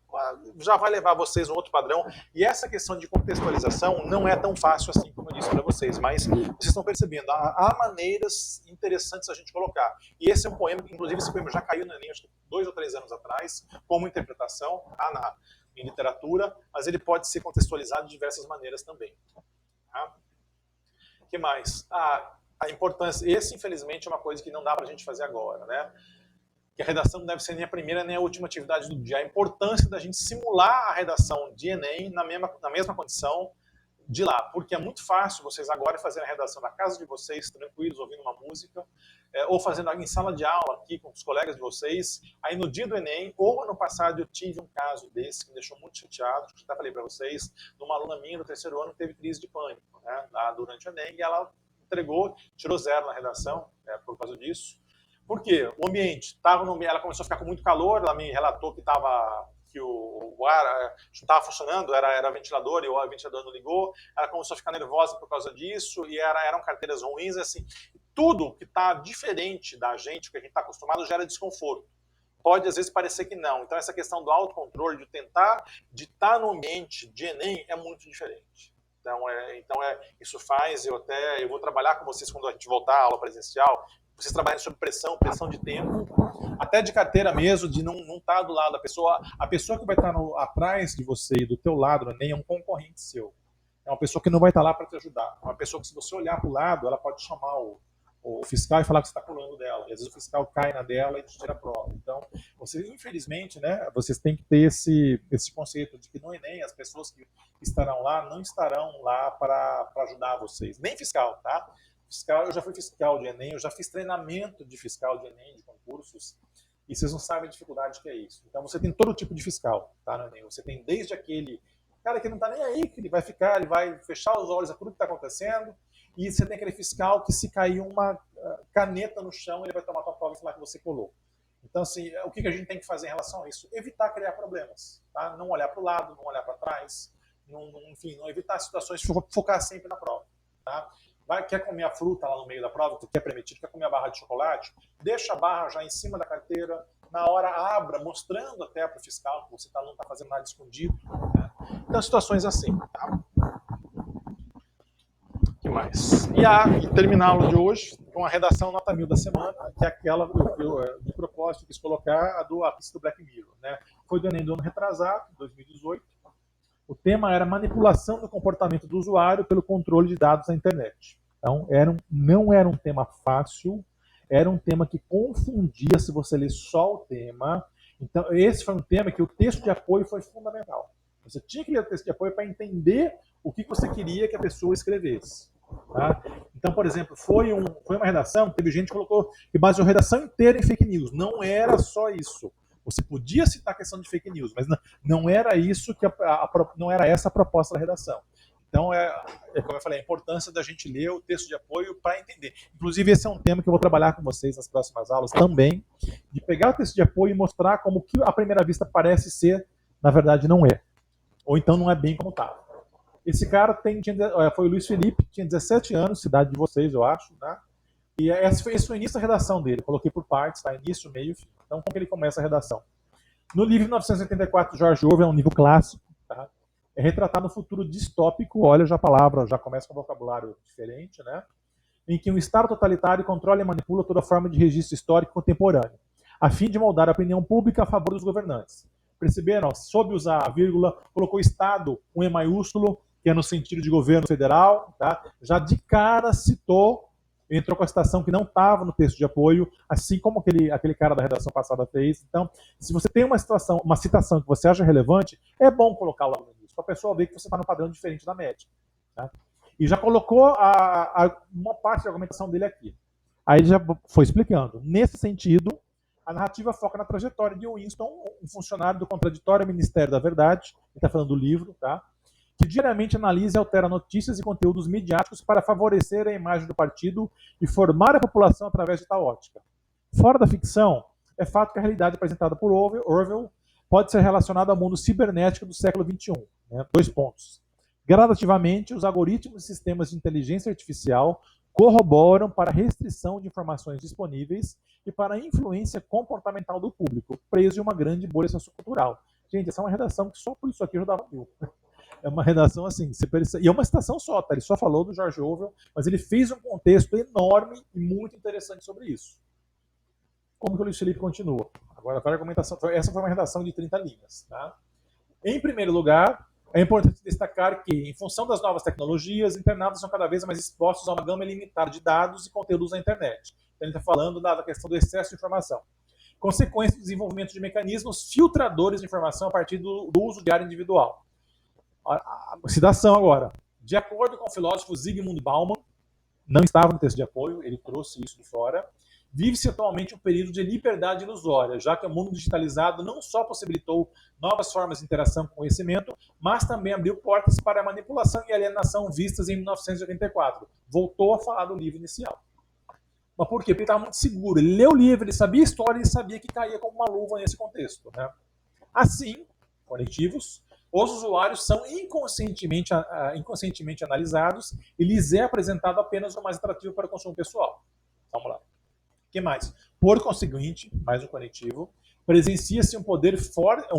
já vai levar vocês a um outro padrão. E essa questão de contextualização não é tão fácil assim como eu disse para vocês, mas vocês estão percebendo, há maneiras interessantes a gente colocar. E esse é um poema, inclusive esse poema já caiu no Enem, acho que 2 ou 3 anos atrás, como interpretação, em literatura, mas ele pode ser contextualizado de diversas maneiras também. Tá? O que mais? A importância. Esse, infelizmente, é uma coisa que não dá para a gente fazer agora, né? Que a redação não deve ser nem a primeira nem a última atividade do dia. A importância da gente simular a redação de Enem na mesma condição de lá, porque é muito fácil vocês agora fazerem a redação na casa de vocês, tranquilos, ouvindo uma música, ou fazendo em sala de aula aqui com os colegas de vocês. Aí no dia do Enem, ou ano passado eu tive um caso desse que me deixou muito chateado, que eu já falei para vocês, de uma aluna minha do 3º ano que teve crise de pânico, né, durante o Enem, e ela tirou 0 na redação por causa disso. Por quê? O ambiente ela começou a ficar com muito calor, ela me relatou que o ar não estava funcionando, era ventilador e o ventilador não ligou, ela começou a ficar nervosa por causa disso, e eram carteiras ruins, assim, tudo que está diferente da gente, o que a gente está acostumado, gera desconforto. Pode, às vezes, parecer que não. Então, essa questão do autocontrole, de estar no ambiente de Enem, é muito diferente. Então, isso faz, eu vou trabalhar com vocês quando a gente voltar à aula presencial, vocês trabalharem sob pressão de tempo, até de carteira mesmo, de não estar do lado da pessoa. A pessoa que vai estar atrás de você e do teu lado nem é um concorrente seu. É uma pessoa que não vai estar lá para te ajudar. É uma pessoa que, se você olhar para o lado, ela pode chamar o fiscal e falar que você está colando dela. E às vezes o fiscal cai na dela e te tira a prova. Então, infelizmente, né, vocês têm que ter esse conceito de que no Enem as pessoas que estarão lá não estarão lá para ajudar vocês. Nem fiscal, tá? Eu já fui fiscal de Enem, eu já fiz treinamento de fiscal de Enem, de concursos, e vocês não sabem a dificuldade que é isso. Então você tem todo tipo de fiscal, tá, no Enem. Você tem desde aquele cara que não está nem aí, que ele vai fechar os olhos a tudo que está acontecendo, e você tem aquele fiscal que, se cair uma caneta no chão, ele vai tomar tua prova e falar que você colou. Então, assim, o que a gente tem que fazer em relação a isso? Evitar criar problemas, tá? Não olhar para o lado, não olhar para trás, enfim, não evitar situações, focar sempre na prova, tá? Quer comer a fruta lá no meio da prova, tu quer permitido, quer comer a barra de chocolate, deixa a barra já em cima da carteira, na hora abra, mostrando até para o fiscal que você não está fazendo nada escondido. Né? Então, situações assim, tá? O que mais? E terminar a aula de hoje com a redação nota 1000 da semana, que é aquela de propósito, quis colocar a do Black Mirror. Né? Foi do Enem do ano retrasado, 2018. O tema era manipulação do comportamento do usuário pelo controle de dados na internet. Então, não era um tema fácil, era um tema que confundia se você ler só o tema. Então, esse foi um tema que o texto de apoio foi fundamental. Você tinha que ler o texto de apoio para entender o que você queria que a pessoa escrevesse. Tá? Então, por exemplo, foi uma redação, teve gente que baseou a redação inteira em fake news. Não era só isso. Você podia citar a questão de fake news, mas não era isso não era essa a proposta da redação. Então, como eu falei, a importância da gente ler o texto de apoio para entender. Inclusive, esse é um tema que eu vou trabalhar com vocês nas próximas aulas também, de pegar o texto de apoio e mostrar como que à primeira vista parece ser, na verdade não é. Ou então não é bem como estava. Esse cara foi o Luiz Felipe, tinha 17 anos, cidade de vocês, eu acho, tá? E esse foi o início da redação dele. Coloquei por partes, tá? Início, meio e fim. Então, como que ele começa a redação? No livro 1984, George Orwell, é um livro clássico, tá? É retratado um futuro distópico, olha já a palavra, já começa com um vocabulário diferente, né? Em que um Estado totalitário controla e manipula toda forma de registro histórico contemporâneo, a fim de moldar a opinião pública a favor dos governantes. Perceberam? Soube usar a vírgula, colocou Estado com E maiúsculo, que é no sentido de governo federal, tá? Já de cara citou, entrou com a citação que não estava no texto de apoio, assim como aquele cara da redação passada fez. Então, se você tem uma citação que você acha relevante, é bom colocar logo no início, para a pessoa ver que você está num padrão diferente da média. Tá? E já colocou uma parte da argumentação dele aqui. Aí ele já foi explicando. Nesse sentido, a narrativa foca na trajetória de Winston, um funcionário do contraditório Ministério da Verdade, ele está falando do livro, tá? Que diariamente analisa e altera notícias e conteúdos midiáticos para favorecer a imagem do partido e formar a população através de tal ótica. Fora da ficção, é fato que a realidade apresentada por Orwell pode ser relacionada ao mundo cibernético do século XXI. Né? 2 pontos. Gradativamente, os algoritmos e sistemas de inteligência artificial corroboram para a restrição de informações disponíveis e para a influência comportamental do público, preso em uma grande bolha sociocultural. Gente, essa é uma redação que só por isso aqui eu já dava 1000. É uma redação assim, e é uma citação só, tá? Ele só falou do George Orwell, mas ele fez um contexto enorme e muito interessante sobre isso. Como que o Luiz Felipe continua? Agora a argumentação, essa foi uma redação de 30 linhas, tá? Em primeiro lugar, é importante destacar que, em função das novas tecnologias, internautas são cada vez mais expostos a uma gama ilimitada de dados e conteúdos na internet. Então, ele está falando da questão do excesso de informação. Consequência do desenvolvimento de mecanismos filtradores de informação a partir do uso diário individual. A citação agora. De acordo com o filósofo Zygmunt Bauman, não estava no texto de apoio, ele trouxe isso de fora, vive-se atualmente um período de liberdade ilusória, já que o mundo digitalizado não só possibilitou novas formas de interação com o conhecimento, mas também abriu portas para a manipulação e alienação vistas em 1984. Voltou a falar do livro inicial. Mas por quê? Porque ele estava muito seguro. Ele leu o livro, ele sabia a história, ele sabia que caía como uma luva nesse contexto. Né? Assim, conectivos, os usuários são inconscientemente analisados e lhes é apresentado apenas o mais atrativo para o consumo pessoal. Vamos lá. O que mais? Por conseguinte, mais um conectivo, presencia-se um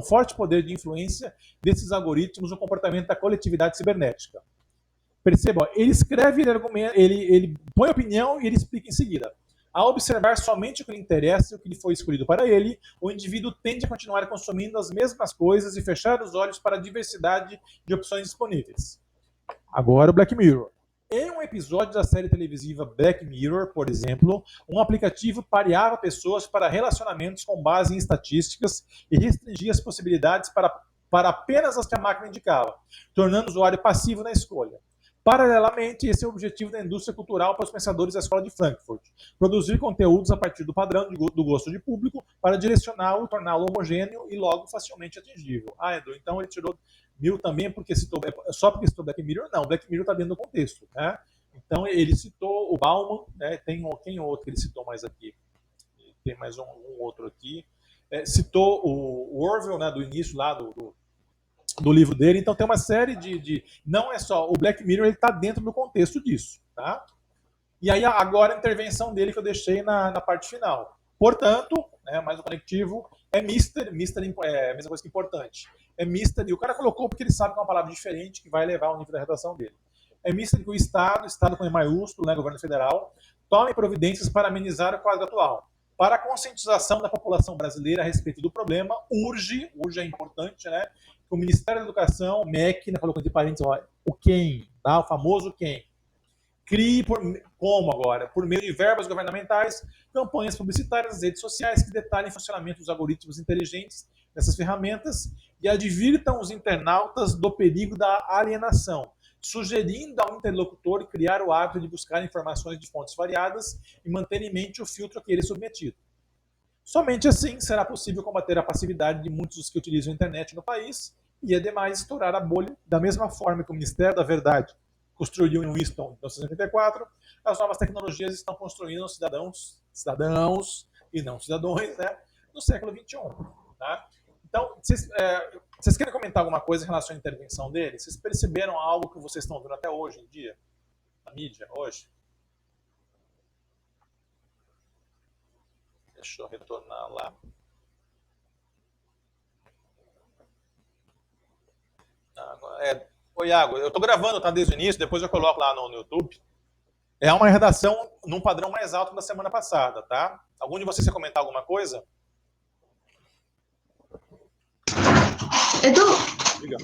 forte poder de influência desses algoritmos no comportamento da coletividade cibernética. Perceba, ele escreve, ele põe opinião e ele explica em seguida. Ao observar somente o que lhe interessa e o que lhe foi escolhido para ele, o indivíduo tende a continuar consumindo as mesmas coisas e fechar os olhos para a diversidade de opções disponíveis. Agora o Black Mirror. Em um episódio da série televisiva Black Mirror, por exemplo, um aplicativo pareava pessoas para relacionamentos com base em estatísticas e restringia as possibilidades para apenas as que a máquina indicava, tornando o usuário passivo na escolha. Paralelamente, esse é o objetivo da indústria cultural para os pensadores da Escola de Frankfurt: produzir conteúdos a partir do padrão do gosto de público para direcioná-lo, torná-lo homogêneo e logo facilmente atingível. Edu, então ele tirou 1000 também só porque citou Black Mirror? Não, Black Mirror está dentro do contexto. Né? Então ele citou o Bauman, né? Tem quem outro que ele citou mais aqui? tem mais um outro aqui. Citou o Orwell, né, do início lá do livro dele. Então tem uma série não é só o Black Mirror, ele está dentro do contexto disso, tá? E aí agora a intervenção dele que eu deixei na parte final. Portanto, né, mais um conectivo é Mystery é a mesma coisa que importante. É Mystery, o cara colocou porque ele sabe que é uma palavra diferente que vai elevar o nível da redação dele. É Mystery que o Estado com E maiúsculo, né, governo federal, tome providências para amenizar o quadro atual. Para a conscientização da população brasileira a respeito do problema, urge é importante, né? Que o Ministério da Educação, o MEC, né, colocou entre parênteses, o quem, tá? O famoso quem. Crie, como agora? Por meio de verbas governamentais, campanhas publicitárias nas redes sociais que detalhem o funcionamento dos algoritmos inteligentes dessas ferramentas e advirtam os internautas do perigo da alienação, sugerindo ao interlocutor criar o hábito de buscar informações de fontes variadas e manter em mente o filtro a que ele é submetido. Somente assim será possível combater a passividade de muitos dos que utilizam a internet no país e, ademais, estourar a bolha da mesma forma que o Ministério da Verdade construiu em Winston em 1984, as novas tecnologias estão construindo cidadãos e não cidadãos, né, no século XXI. Tá? Então, vocês querem comentar alguma coisa em relação à intervenção dele? Vocês perceberam algo que vocês estão vendo até hoje em dia, na mídia, hoje? Deixa eu retornar lá. Ô, Iago, eu estou gravando, tá, desde o início, depois eu coloco lá no YouTube. É uma redação num padrão mais alto da semana passada, tá? Algum de vocês quer comentar alguma coisa? Edu, Diga.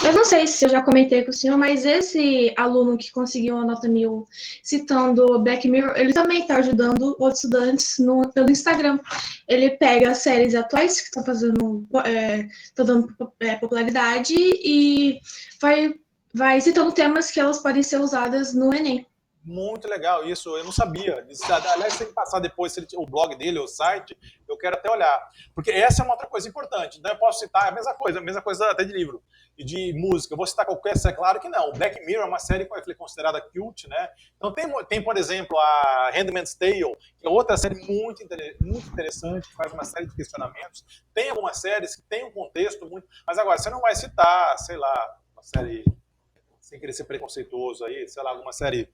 eu não sei se eu já comentei com o senhor, mas esse aluno que conseguiu uma nota 1000 citando Black Mirror, ele também está ajudando outros estudantes pelo Instagram. Ele pega séries atuais que estão dando popularidade e vai citando temas que elas podem ser usadas no Enem. Muito legal isso, eu não sabia. Aliás, tem que passar depois o blog dele, o site, eu quero até olhar. Porque essa é uma outra coisa importante. Então eu posso citar a mesma coisa até de livro e de música. Eu vou citar qualquer série, claro que não. O Black Mirror é uma série que foi considerada cult, né? Então tem, por exemplo, a Handmaid's Tale, que é outra série muito interessante, que faz uma série de questionamentos. Tem algumas séries que tem um contexto muito... Mas agora, você não vai citar, sei lá, uma série, sem querer ser preconceituoso aí, sei lá, alguma série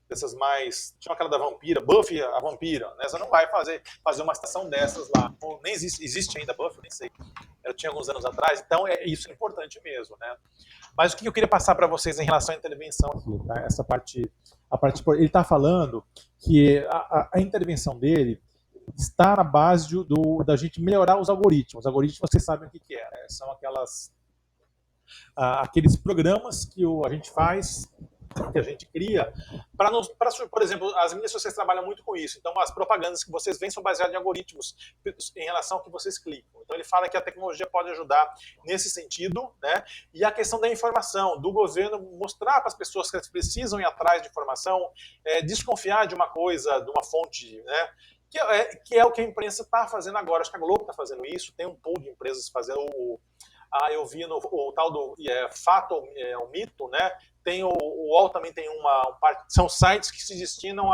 dessas mais... Tinha aquela da vampira, Buffy a vampira, né? Você não vai fazer uma estação dessas lá. Ou nem existe ainda Buffy, nem sei. Eu tinha alguns anos atrás, então isso é importante mesmo, né? Mas o que eu queria passar para vocês em relação à intervenção aqui, tá? Essa parte... ele está falando que a intervenção dele está na base da gente melhorar os algoritmos. Os algoritmos, vocês sabem o que é, né? São aqueles programas que a gente faz, que a gente cria, por exemplo, as mídias sociais trabalham muito com isso, então as propagandas que vocês veem são baseadas em algoritmos em relação ao que vocês clicam. Então ele fala que a tecnologia pode ajudar nesse sentido, né? E a questão da informação, do governo mostrar para as pessoas que elas precisam ir atrás de informação, desconfiar de uma coisa, de uma fonte, né? Que é o que a imprensa está fazendo agora. Acho que a Globo está fazendo isso, tem um pool de empresas fazendo eu vi o tal do fato ou mito, né? Tem o UOL também tem são sites que se destinam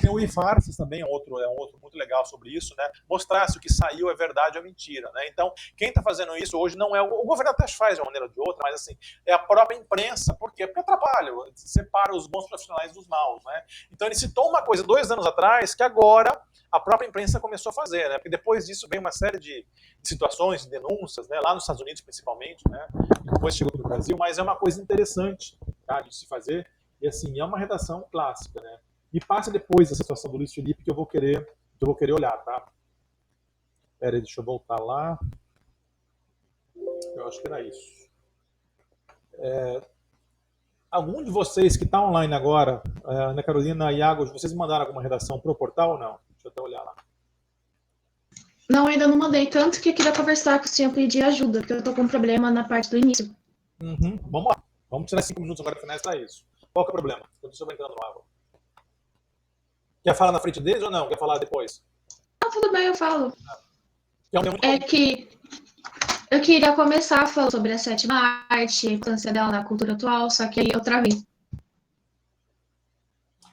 tem o eFarsas também, é um outro muito legal sobre isso, né? Mostrar se o que saiu é verdade ou mentira, né? Então, quem está fazendo isso hoje não é o governo, até faz de uma maneira ou de outra, mas assim, é a própria imprensa. Por quê? Porque atrapalha, separa os bons profissionais dos maus, né? Então ele citou uma coisa 2 anos atrás que agora a própria imprensa começou a fazer, né? Porque depois disso vem uma série de situações, de denúncias, né? Lá nos Estados Unidos principalmente, né? Depois chegou no Brasil, mas é uma coisa interessante, tá, de se fazer. E assim, é uma redação clássica, né? Me passa depois essa situação do Luiz Felipe que eu vou querer olhar, tá? Pera aí, deixa eu voltar lá. Eu acho que era isso. Algum de vocês que está online agora, Ana Carolina, Iago, vocês mandaram alguma redação pro portal ou não? Deixa eu até olhar lá. Não, ainda não mandei, tanto que eu queria conversar com o senhor, pedir ajuda, porque eu tô com um problema na parte do início. Vamos lá. Vamos tirar 5 minutos agora para finalizar isso. Qual que é o problema? Quando você vai entrando no água. Quer falar na frente deles ou não? Quer falar depois? Ah, tudo bem, eu falo. É que eu queria começar falando sobre a 7ª arte, a importância dela na cultura atual, só que aí eu travei.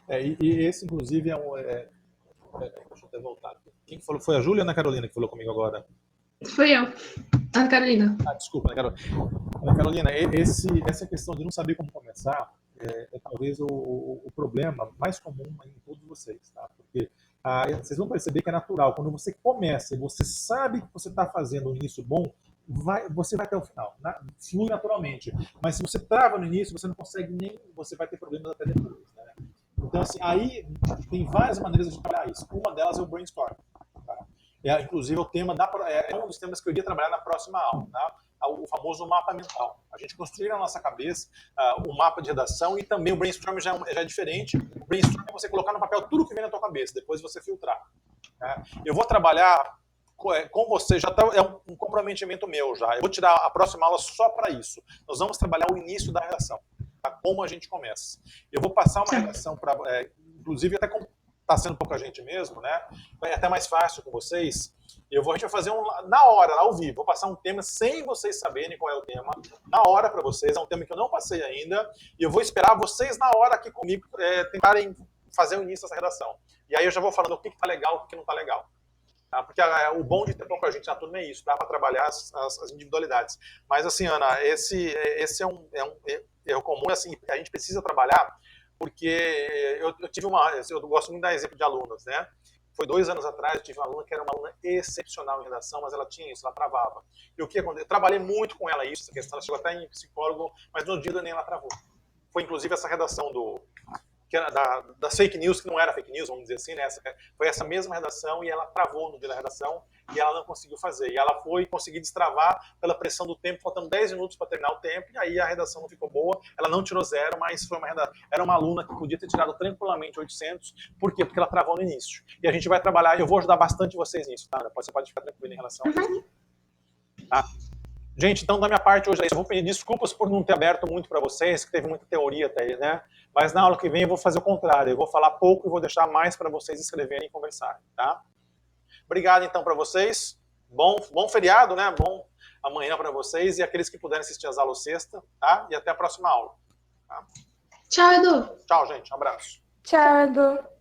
E esse, inclusive, Deixa eu até voltar aqui. Quem que falou? Foi a Júlia ou a Ana Carolina que falou comigo agora? Fui eu, Ana Carolina. Desculpa, Ana Carolina. Ana Carolina, essa questão de não saber como começar é talvez o problema mais comum em todos vocês, tá? Porque vocês vão perceber que é natural. Quando você começa e você sabe que você está fazendo um início bom, você vai até o final, né? Flui naturalmente. Mas se você trava no início, você não consegue nem, você vai ter problemas até depois, né? Então, assim, aí tem várias maneiras de trabalhar isso. Uma delas é o brainstorm. Tá? Inclusive, o tema é um dos temas que eu iria trabalhar na próxima aula, tá? O famoso mapa mental. A gente construir na nossa cabeça o mapa de redação, e também o brainstorm já é diferente. O brainstorm é você colocar no papel tudo que vem na tua cabeça, depois você filtrar. Né? Eu vou trabalhar com você, já é um comprometimento meu já. Eu vou tirar a próxima aula só para isso. Nós vamos trabalhar o início da redação, tá? Como a gente começa. Eu vou passar uma redação para, inclusive até como está sendo pouca gente mesmo, né? Vai até mais fácil com vocês. A gente vai fazer na hora, ao vivo. Vou passar um tema sem vocês saberem qual é o tema, na hora para vocês. É um tema que eu não passei ainda. E eu vou esperar vocês na hora aqui comigo tentarem fazer o início dessa redação. E aí eu já vou falando o que está legal, o que não está legal. Tá? Porque o bom de ter pouca gente na turma é isso, dá para trabalhar as individualidades. Mas assim, Ana, esse é um erro comum. Assim, a gente precisa trabalhar, porque eu tive eu gosto muito de dar exemplo de alunas, né? Foi 2 anos atrás, eu tive uma aluna que era uma aluna excepcional em redação, mas ela tinha isso, ela travava. E o que aconteceu? Eu trabalhei muito com ela isso, essa questão, ela chegou até em psicólogo, mas no dia do Enem ela travou. Foi inclusive essa redação que era das fake news, que não era fake news, vamos dizer assim, né? Foi essa mesma redação, e ela travou no dia da redação, e ela não conseguiu fazer. E ela foi conseguir destravar pela pressão do tempo, faltando 10 minutos para terminar o tempo, e aí a redação não ficou boa. Ela não tirou 0, mas era uma aluna que podia ter tirado tranquilamente 800. Por quê? Porque ela travou no início. E a gente vai trabalhar, eu vou ajudar bastante vocês nisso, tá? Você pode ficar tranquilo em relação a isso. Tá? Gente, então da minha parte hoje é isso. Eu vou pedir desculpas por não ter aberto muito para vocês, que teve muita teoria até aí, né? Mas na aula que vem eu vou fazer o contrário. Eu vou falar pouco e vou deixar mais para vocês escreverem e conversarem, tá? Obrigado então para vocês. Bom feriado, né? Bom amanhã para vocês, e aqueles que puderem assistir as aulas sexta, tá? E até a próxima aula. Tá? Tchau, Edu. Tchau, gente. Um abraço. Tchau, Edu.